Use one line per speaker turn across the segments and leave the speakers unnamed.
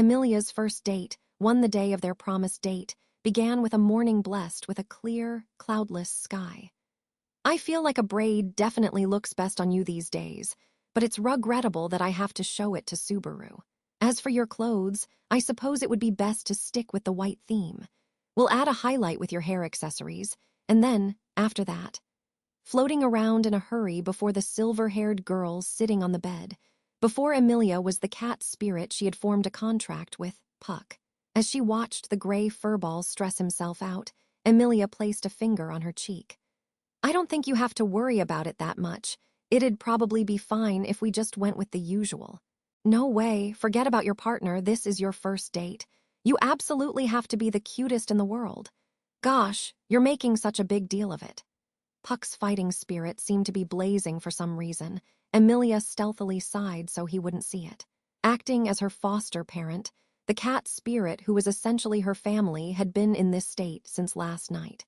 Emilia's first date, the day of their promised date, began with a morning blessed with a clear, cloudless sky. I feel like a braid definitely looks best on you these days, but it's regrettable that I have to show it to Subaru. As for your clothes, I suppose it would be best to stick with the white theme. We'll add a highlight with your hair accessories, and then, after that, floating around in a hurry before the silver-haired girl sitting on the bed. Before Emilia was the cat spirit she had formed a contract with, Puck. As she watched the gray furball stress himself out, Emilia placed a finger on her cheek. I don't think you have to worry about it that much. It'd probably be fine if we just went with the usual. No way, forget about your partner, this is your first date. You absolutely have to be the cutest in the world. Gosh, you're making such a big deal of it. Puck's fighting spirit seemed to be blazing for some reason. Emilia stealthily sighed so he wouldn't see it. Acting as her foster parent, the cat spirit, who was essentially her family, had been in this state since last night.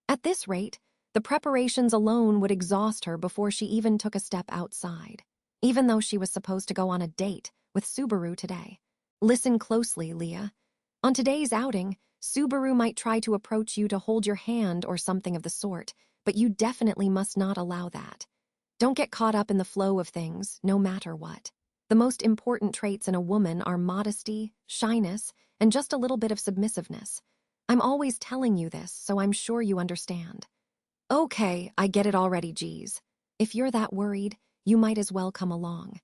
At this rate, the preparations alone would exhaust her before she even took a step outside, even though she was supposed to go on a date with Subaru today. Listen closely, Leah. On today's outing, Subaru might try to approach you to hold your hand or something of the sort, but you definitely must not allow that. Don't get caught up in the flow of things, no matter what. The most important traits in a woman are modesty, shyness, and just a little bit of submissiveness. I'm always telling you this, so I'm sure you understand. Okay, I get it already, geez. If you're that worried, you might as well come along.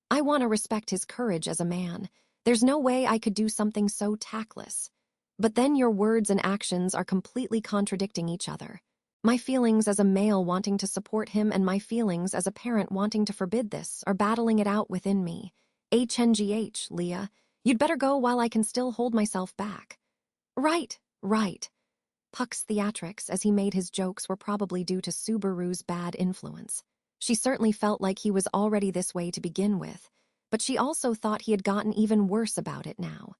I want to respect his courage as a man. There's no way I could do something so tactless. But then your words and actions are completely contradicting each other. My feelings as a male wanting to support him and my feelings as a parent wanting to forbid this are battling it out within me. HNGH, Leah. You'd better go while I can still hold myself back. Right. Puck's theatrics as he made his jokes were probably due to Subaru's bad influence. She certainly felt like he was already this way to begin with, but she also thought he had gotten even worse about it now.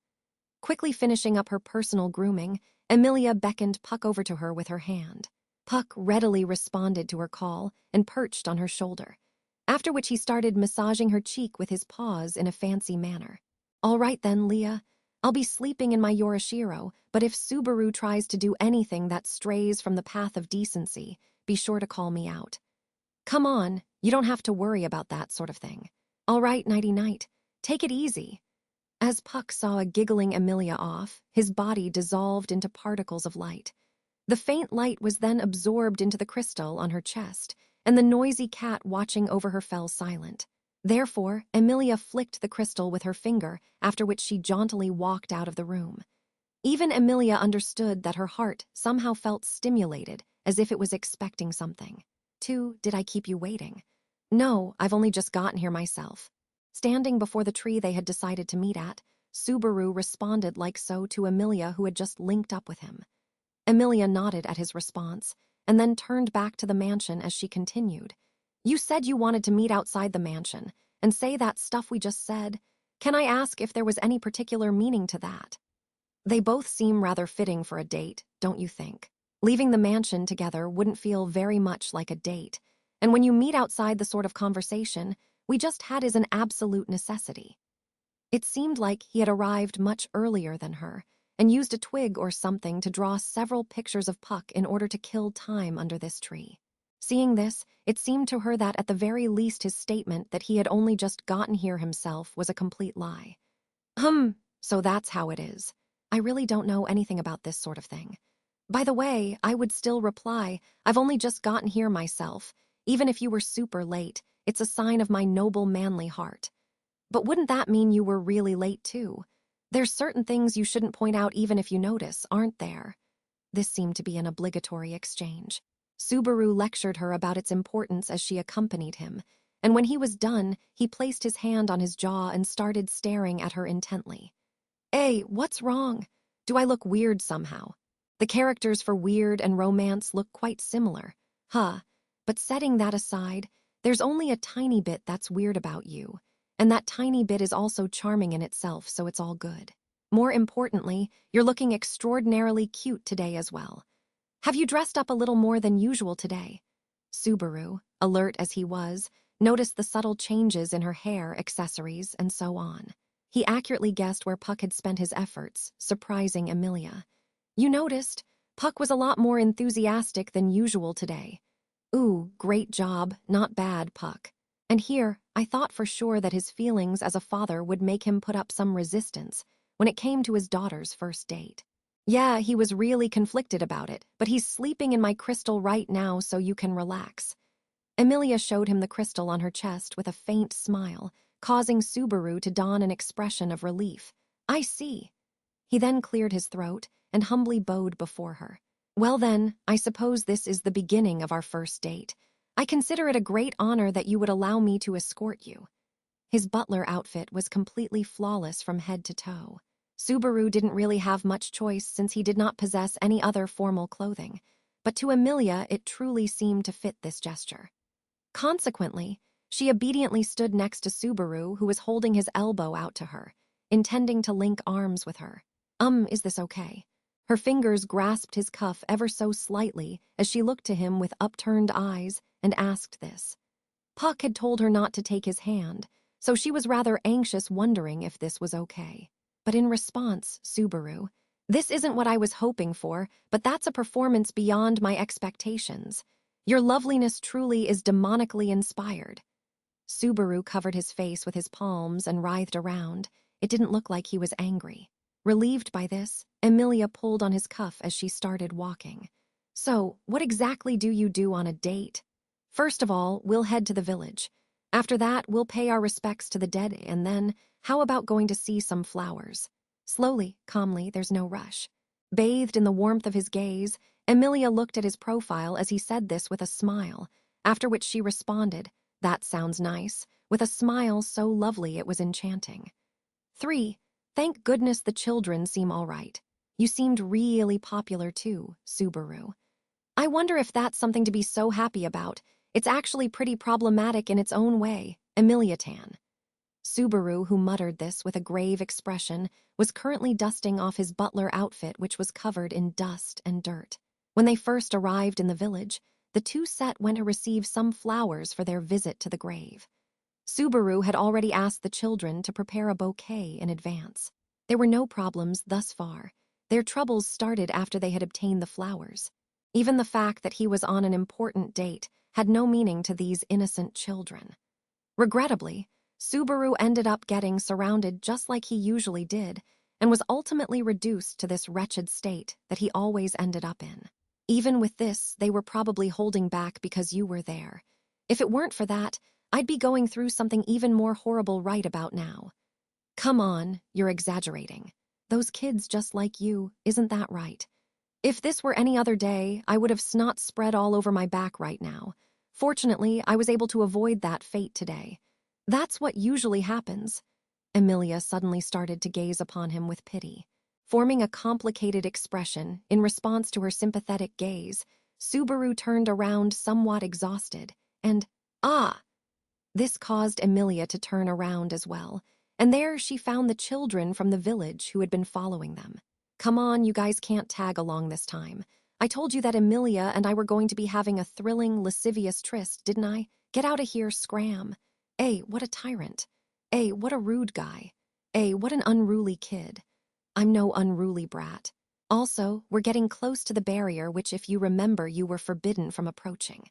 Quickly finishing up her personal grooming, Emilia beckoned Puck over to her with her hand. Puck readily responded to her call and perched on her shoulder, after which he started massaging her cheek with his paws in a fancy manner. All right then, Leah. I'll be sleeping in my Yorishiro, but if Subaru tries to do anything that strays from the path of decency, be sure to call me out. Come on, you don't have to worry about that sort of thing. All right, nighty-night. Take it easy. As Puck saw a giggling Emilia off, his body dissolved into particles of light. The faint light was then absorbed into the crystal on her chest, and the noisy cat watching over her fell silent. Therefore, Emilia flicked the crystal with her finger, after which she jauntily walked out of the room. Even Emilia understood that her heart somehow felt stimulated, as if it was expecting something. Did I keep you waiting? No, I've only just gotten here myself. Standing before the tree they had decided to meet at, Subaru responded like so to Emilia, who had just linked up with him. Emilia nodded at his response, and then turned back to the mansion as she continued. You said you wanted to meet outside the mansion, and say that stuff we just said. Can I ask if there was any particular meaning to that? They both seem rather fitting for a date, don't you think? Leaving the mansion together wouldn't feel very much like a date, and when you meet outside the sort of conversation we just had is an absolute necessity. It seemed like he had arrived much earlier than her, and used a twig or something to draw several pictures of Puck in order to kill time under this tree. Seeing this, it seemed to her that at the very least his statement that he had only just gotten here himself was a complete lie. So that's how it is. I really don't know anything about this sort of thing. By the way, I would still reply, I've only just gotten here myself. Even if you were super late, it's a sign of my noble manly heart. But wouldn't that mean you were really late too? There's certain things you shouldn't point out even if you notice, aren't there? This seemed to be an obligatory exchange. Subaru lectured her about its importance as she accompanied him, and when he was done, he placed his hand on his jaw and started staring at her intently. Hey, what's wrong? Do I look weird somehow? The characters for weird and romance look quite similar. But setting that aside, there's only a tiny bit that's weird about you, and that tiny bit is also charming in itself, so it's all good. More importantly, you're looking extraordinarily cute today as well. Have you dressed up a little more than usual today? Subaru, alert as he was, noticed the subtle changes in her hair, accessories, and so on. He accurately guessed where Puck had spent his efforts, surprising Emilia. You noticed, Puck was a lot more enthusiastic than usual today. Ooh, great job, not bad, Puck. And here, I thought for sure that his feelings as a father would make him put up some resistance when it came to his daughter's first date. Yeah, he was really conflicted about it, but he's sleeping in my crystal right now so you can relax. Emilia showed him the crystal on her chest with a faint smile, causing Subaru to don an expression of relief. I see. He then cleared his throat and humbly bowed before her. Well then, I suppose this is the beginning of our first date. I consider it a great honor that you would allow me to escort you. His butler outfit was completely flawless from head to toe. Subaru didn't really have much choice since he did not possess any other formal clothing, but to Emilia it truly seemed to fit this gesture. Consequently, she obediently stood next to Subaru, who was holding his elbow out to her, intending to link arms with her. Is this okay? Her fingers grasped his cuff ever so slightly as she looked to him with upturned eyes and asked this. Puck had told her not to take his hand, so she was rather anxious, wondering if this was okay. But in response, Subaru, this isn't what I was hoping for, but that's a performance beyond my expectations. Your loveliness truly is demonically inspired. Subaru covered his face with his palms and writhed around. It didn't look like he was angry. Relieved by this, Emilia pulled on his cuff as she started walking. So, what exactly do you do on a date? First of all, we'll head to the village. After that, we'll pay our respects to the dead, and then, how about going to see some flowers? Slowly, calmly, there's no rush. Bathed in the warmth of his gaze, Emilia looked at his profile as he said this with a smile, after which she responded, that sounds nice, with a smile so lovely it was enchanting. 3. Thank goodness the children seem all right. You seemed really popular too, Subaru. I wonder if that's something to be so happy about. It's actually pretty problematic in its own way, Emilia Tan. Subaru, who muttered this with a grave expression, was currently dusting off his butler outfit, which was covered in dust and dirt. When they first arrived in the village, the two set went to receive some flowers for their visit to the grave. Subaru had already asked the children to prepare a bouquet in advance. There were no problems thus far. Their troubles started after they had obtained the flowers. Even the fact that he was on an important date had no meaning to these innocent children. Regrettably, Subaru ended up getting surrounded just like he usually did, and was ultimately reduced to this wretched state that he always ended up in. Even with this, they were probably holding back because you were there. If it weren't for that, I'd be going through something even more horrible right about now. Come on, you're exaggerating. Those kids just like you, isn't that right? If this were any other day, I would have snot spread all over my back right now. Fortunately, I was able to avoid that fate today. That's what usually happens. Emilia suddenly started to gaze upon him with pity. Forming a complicated expression in response to her sympathetic gaze, Subaru turned around somewhat exhausted, and, ah! This caused Emilia to turn around as well, and there she found the children from the village who had been following them. Come on, you guys can't tag along this time. I told you that Emilia and I were going to be having a thrilling, lascivious tryst, didn't I? Get out of here, scram. What a tyrant. What a rude guy. What an unruly kid. I'm no unruly brat. Also, we're getting close to the barrier which, if you remember, you were forbidden from approaching.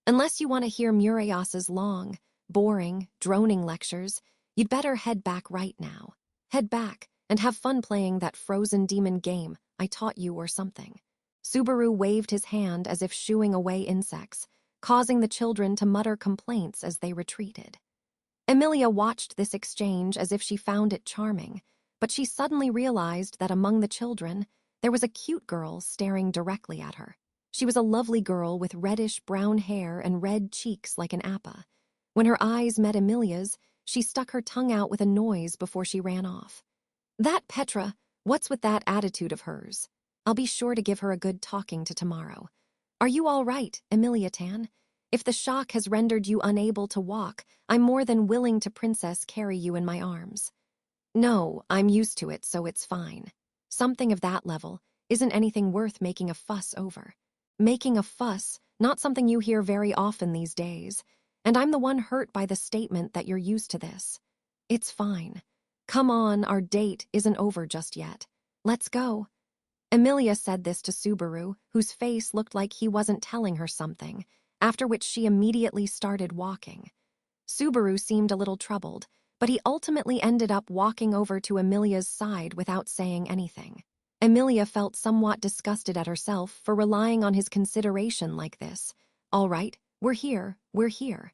Unless you want to hear Murayas's long, boring, droning lectures, you'd better head back right now. Head back and have fun playing that frozen demon game I taught you or something. Subaru waved his hand as if shooing away insects, causing the children to mutter complaints as they retreated. Emilia watched this exchange as if she found it charming, but she suddenly realized that among the children, there was a cute girl staring directly at her. She was a lovely girl with reddish-brown hair and red cheeks like an appa. When her eyes met Emilia's, she stuck her tongue out with a noise before she ran off. That Petra, what's with that attitude of hers? I'll be sure to give her a good talking to tomorrow. Are you all right, Emilia Tan? If the shock has rendered you unable to walk, I'm more than willing to princess carry you in my arms. No, I'm used to it, so it's fine. Something of that level isn't anything worth making a fuss over. Making a fuss, not something you hear very often these days, and I'm the one hurt by the statement that you're used to this. It's fine. Come on, our date isn't over just yet. Let's go. Emilia said this to Subaru, whose face looked like he wasn't telling her something, after which she immediately started walking. Subaru seemed a little troubled, but he ultimately ended up walking over to Emilia's side without saying anything. Emilia felt somewhat disgusted at herself for relying on his consideration like this. All right, we're here, we're here.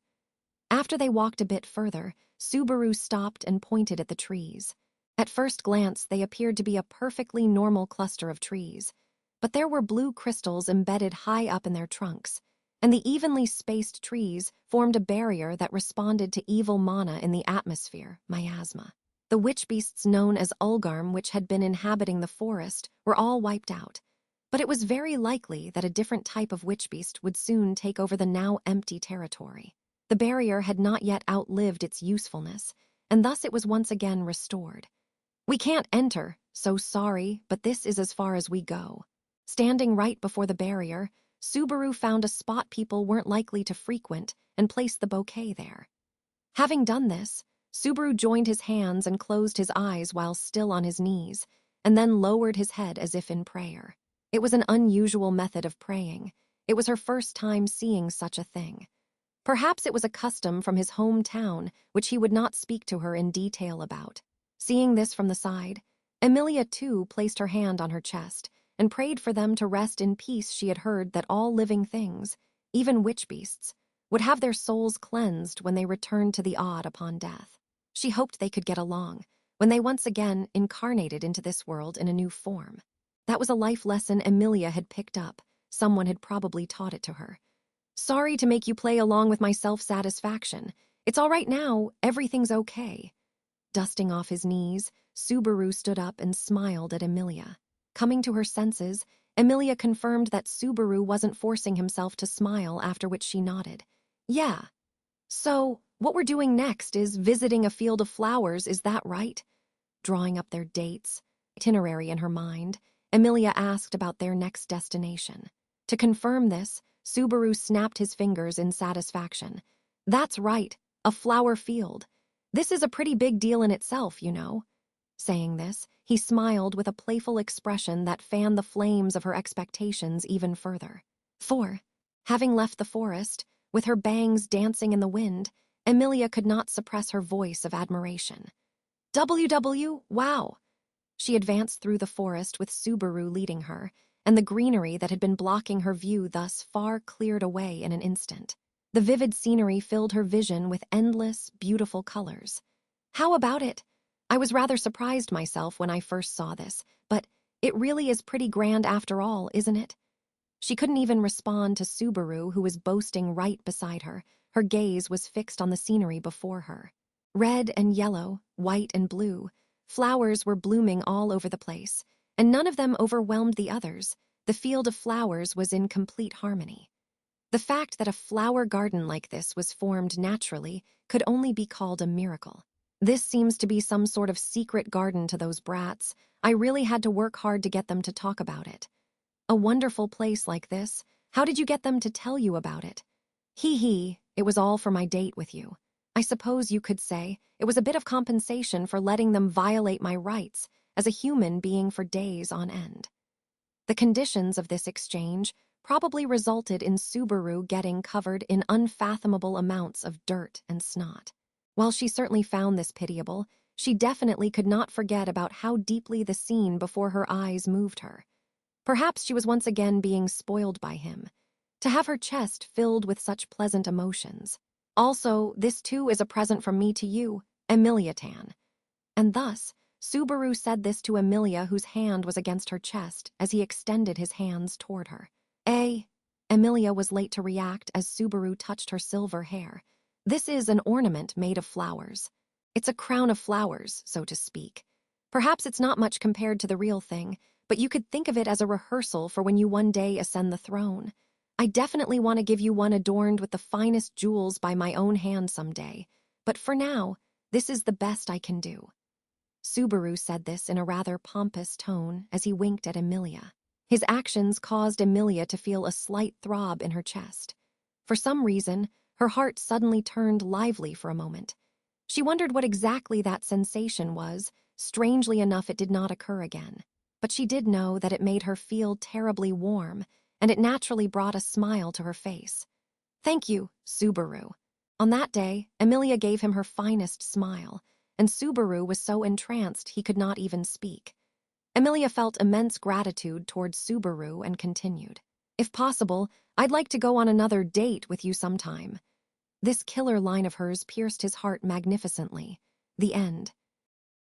After they walked a bit further, Subaru stopped and pointed at the trees. At first glance, they appeared to be a perfectly normal cluster of trees, but there were blue crystals embedded high up in their trunks, and the evenly spaced trees formed a barrier that responded to evil mana in the atmosphere, miasma. The witch beasts known as Ulgarm, which had been inhabiting the forest, were all wiped out, but it was very likely that a different type of witch beast would soon take over the now empty territory. The barrier had not yet outlived its usefulness, and thus it was once again restored. We can't enter, so sorry, but this is as far as we go. Standing right before the barrier, Subaru found a spot people weren't likely to frequent and placed the bouquet there. Having done this, Subaru joined his hands and closed his eyes while still on his knees, and then lowered his head as if in prayer. It was an unusual method of praying. It was her first time seeing such a thing. Perhaps it was a custom from his hometown, which he would not speak to her in detail about. Seeing this from the side, Emilia too placed her hand on her chest and prayed for them to rest in peace. She had heard that all living things, even witch beasts, would have their souls cleansed when they returned to the odd upon death. She hoped they could get along when they once again incarnated into this world in a new form. That was a life lesson Emilia had picked up. Someone had probably taught it to her. Sorry to make you play along with my self-satisfaction. It's all right now, everything's okay. Dusting off his knees, Subaru stood up and smiled at Emilia. Coming to her senses, Emilia confirmed that Subaru wasn't forcing himself to smile, after which she nodded. Yeah. So, what we're doing next is visiting a field of flowers, is that right? Drawing up their dates, itinerary in her mind, Emilia asked about their next destination. To confirm this, Subaru snapped his fingers in satisfaction. That's right, a flower field. This is a pretty big deal in itself, you know. Saying this, he smiled with a playful expression that fanned the flames of her expectations even further. 4. Having left the forest, with her bangs dancing in the wind, Emilia could not suppress her voice of admiration. Wow! She advanced through the forest with Subaru leading her, and the greenery that had been blocking her view thus far cleared away in an instant. The vivid scenery filled her vision with endless, beautiful colors. How about it? I was rather surprised myself when I first saw this, but it really is pretty grand after all, isn't it? She couldn't even respond to Subaru, who was boasting right beside her. Her gaze was fixed on the scenery before her. Red and yellow, white and blue, flowers were blooming all over the place, and none of them overwhelmed the others. The field of flowers was in complete harmony. The fact that a flower garden like this was formed naturally could only be called a miracle. This seems to be some sort of secret garden to those brats. I really had to work hard to get them to talk about it. A wonderful place like this, how did you get them to tell you about it? Hee, it was all for my date with you. I suppose you could say it was a bit of compensation for letting them violate my rights as a human being for days on end. The conditions of this exchange probably resulted in Subaru getting covered in unfathomable amounts of dirt and snot. While she certainly found this pitiable, she definitely could not forget about how deeply the scene before her eyes moved her. Perhaps she was once again being spoiled by him, to have her chest filled with such pleasant emotions. Also, this too is a present from me to you, Emilia Tan. And thus, Subaru said this to Emilia, whose hand was against her chest as he extended his hands toward her. Emilia was late to react as Subaru touched her silver hair. This is an ornament made of flowers. It's a crown of flowers, so to speak. Perhaps it's not much compared to the real thing, but you could think of it as a rehearsal for when you one day ascend the throne. I definitely want to give you one adorned with the finest jewels by my own hand someday, but for now, this is the best I can do. Subaru said this in a rather pompous tone as he winked at Emilia. His actions caused Emilia to feel a slight throb in her chest. For some reason, her heart suddenly turned lively for a moment. She wondered what exactly that sensation was. Strangely enough, it did not occur again. But she did know that it made her feel terribly warm, and it naturally brought a smile to her face. "Thank you, Subaru." On that day, Emilia gave him her finest smile, and Subaru was so entranced he could not even speak. Emilia felt immense gratitude towards Subaru and continued. "If possible, I'd like to go on another date with you sometime." This killer line of hers pierced his heart magnificently. The end.